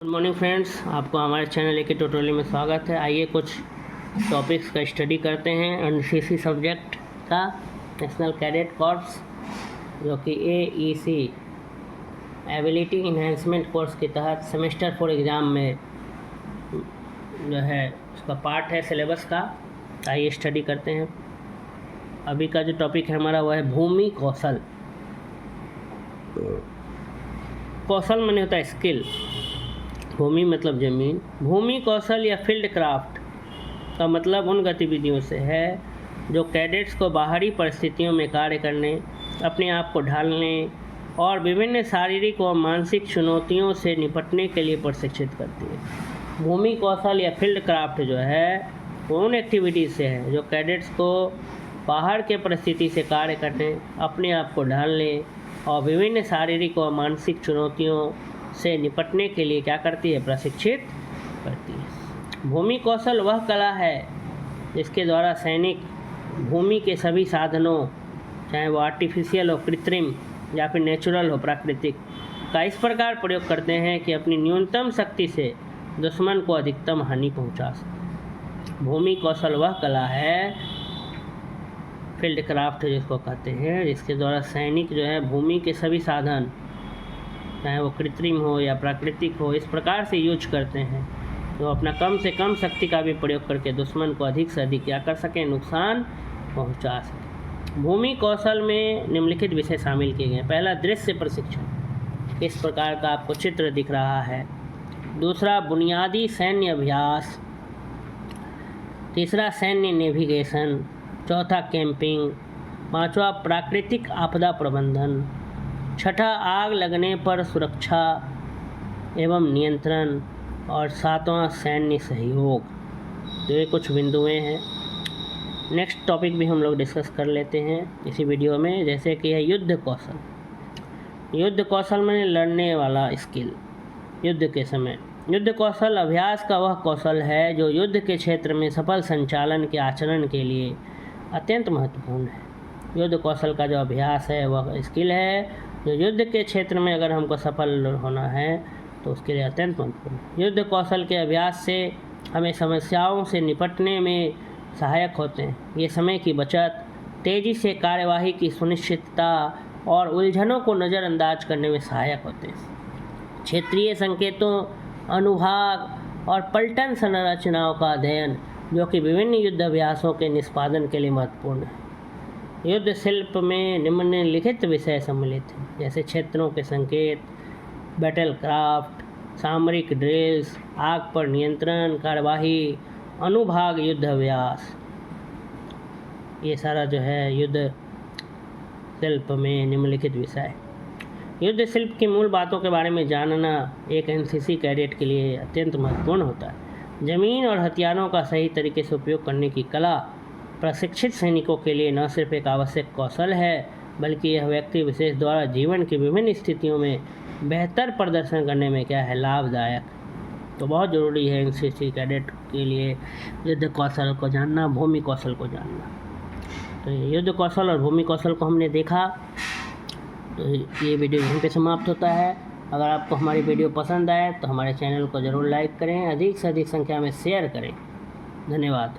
Good morning friends, आपको हमारे channel के ट्यूटोरियल में स्वागत है। आइए कुछ टॉपिक्स का स्टडी करते हैं एनसीसी सब्जेक्ट का, नेशनल कैडेट कॉर्प्स, जो कि AEC एबिलिटी इन्हेंसमेंट कोर्स के तहत सेमेस्टर 4 एग्ज़ाम में जो है उसका पार्ट है सिलेबस का। आइए स्टडी करते हैं। अभी का जो टॉपिक है हमारा वह है भूमि कौशल। कौशल माने होता है स्किल, भूमि मतलब ज़मीन। भूमि कौशल या फील्ड क्राफ्ट का मतलब उन गतिविधियों से है जो कैडेट्स को बाहरी परिस्थितियों में कार्य करने, अपने आप को ढालने और विभिन्न शारीरिक व मानसिक चुनौतियों से निपटने के लिए प्रशिक्षित करती है। भूमि कौशल या फील्ड क्राफ्ट जो है वो उन एक्टिविटीज़ से है जो कैडेट्स को बाहर के परिस्थिति से कार्य करने, अपने आप को ढालने और विभिन्न शारीरिक व मानसिक चुनौतियों से निपटने के लिए क्या करती है, प्रशिक्षित करती है। भूमि कौशल वह कला है जिसके द्वारा सैनिक भूमि के सभी साधनों, चाहे वो आर्टिफिशियल हो, कृत्रिम या फिर नेचुरल हो, प्राकृतिक, का इस प्रकार प्रयोग करते हैं कि अपनी न्यूनतम शक्ति से दुश्मन को अधिकतम हानि पहुंचा सके। भूमि कौशल वह कला है, फील्ड क्राफ्ट जिसको कहते हैं, जिसके द्वारा सैनिक जो है भूमि के सभी साधन, चाहे वो कृत्रिम हो या प्राकृतिक हो, इस प्रकार से यूज करते हैं तो अपना कम से कम शक्ति का भी प्रयोग करके दुश्मन को अधिक से अधिक क्या कर सकें, नुकसान पहुंचा सकें। भूमि कौशल में निम्नलिखित विषय शामिल किए गए। पहला, दृश्य प्रशिक्षण, इस प्रकार का आपको चित्र दिख रहा है। दूसरा, बुनियादी सैन्य अभ्यास। तीसरा, सैन्य नेविगेशन। चौथा, कैंपिंग। पांचवा, प्राकृतिक आपदा प्रबंधन। छठा, आग लगने पर सुरक्षा एवं नियंत्रण। और सातवां, सैन्य सहयोग। तो ये कुछ बिंदुएं हैं। नेक्स्ट टॉपिक भी हम लोग डिस्कस कर लेते हैं इसी वीडियो में, जैसे कि है युद्ध कौशल। युद्ध कौशल में लड़ने वाला स्किल। युद्ध के समय युद्ध कौशल अभ्यास का वह कौशल है जो युद्ध के क्षेत्र में सफल संचालन के आचरण के लिए अत्यंत महत्वपूर्ण है। युद्ध कौशल का जो अभ्यास है वह स्किल है जो युद्ध के क्षेत्र में अगर हमको सफल होना है तो उसके लिए अत्यंत महत्वपूर्ण है। युद्ध कौशल के अभ्यास से हमें समस्याओं से निपटने में सहायक होते हैं। ये समय की बचत, तेज़ी से कार्यवाही की सुनिश्चितता और उलझनों को नज़रअंदाज करने में सहायक होते हैं। क्षेत्रीय संकेतों, अनुभाग और पलटन संरचनाओं का अध्ययन जो कि विभिन्न युद्ध अभ्यासों के निष्पादन के लिए महत्वपूर्ण है। युद्ध शिल्प में निम्नलिखित विषय सम्मिलित हैं, जैसे क्षेत्रों के संकेत, बैटल क्राफ्ट, सामरिक ड्रिल्स, आग पर नियंत्रण कार्यवाही, अनुभाग युद्ध अभ्यास। ये सारा जो है युद्ध शिल्प में निम्नलिखित विषय। युद्ध शिल्प की मूल बातों के बारे में जानना एक एनसीसी कैडेट के लिए अत्यंत महत्वपूर्ण होता है। जमीन और हथियारों का सही तरीके से उपयोग करने की कला प्रशिक्षित सैनिकों के लिए न सिर्फ एक आवश्यक कौशल है, बल्कि यह व्यक्ति विशेष द्वारा जीवन की विभिन्न स्थितियों में बेहतर प्रदर्शन करने में क्या है, लाभदायक। तो बहुत ज़रूरी है एनसीसी कैडेट के लिए युद्ध कौशल को जानना, भूमि कौशल को जानना। तो युद्ध कौशल और भूमि कौशल को हमने देखा। तो ये वीडियो यहीं पे समाप्त होता है। अगर आपको हमारी वीडियो पसंद आए तो हमारे चैनल को ज़रूर लाइक करें, अधिक से अधिक संख्या में शेयर करें। धन्यवाद।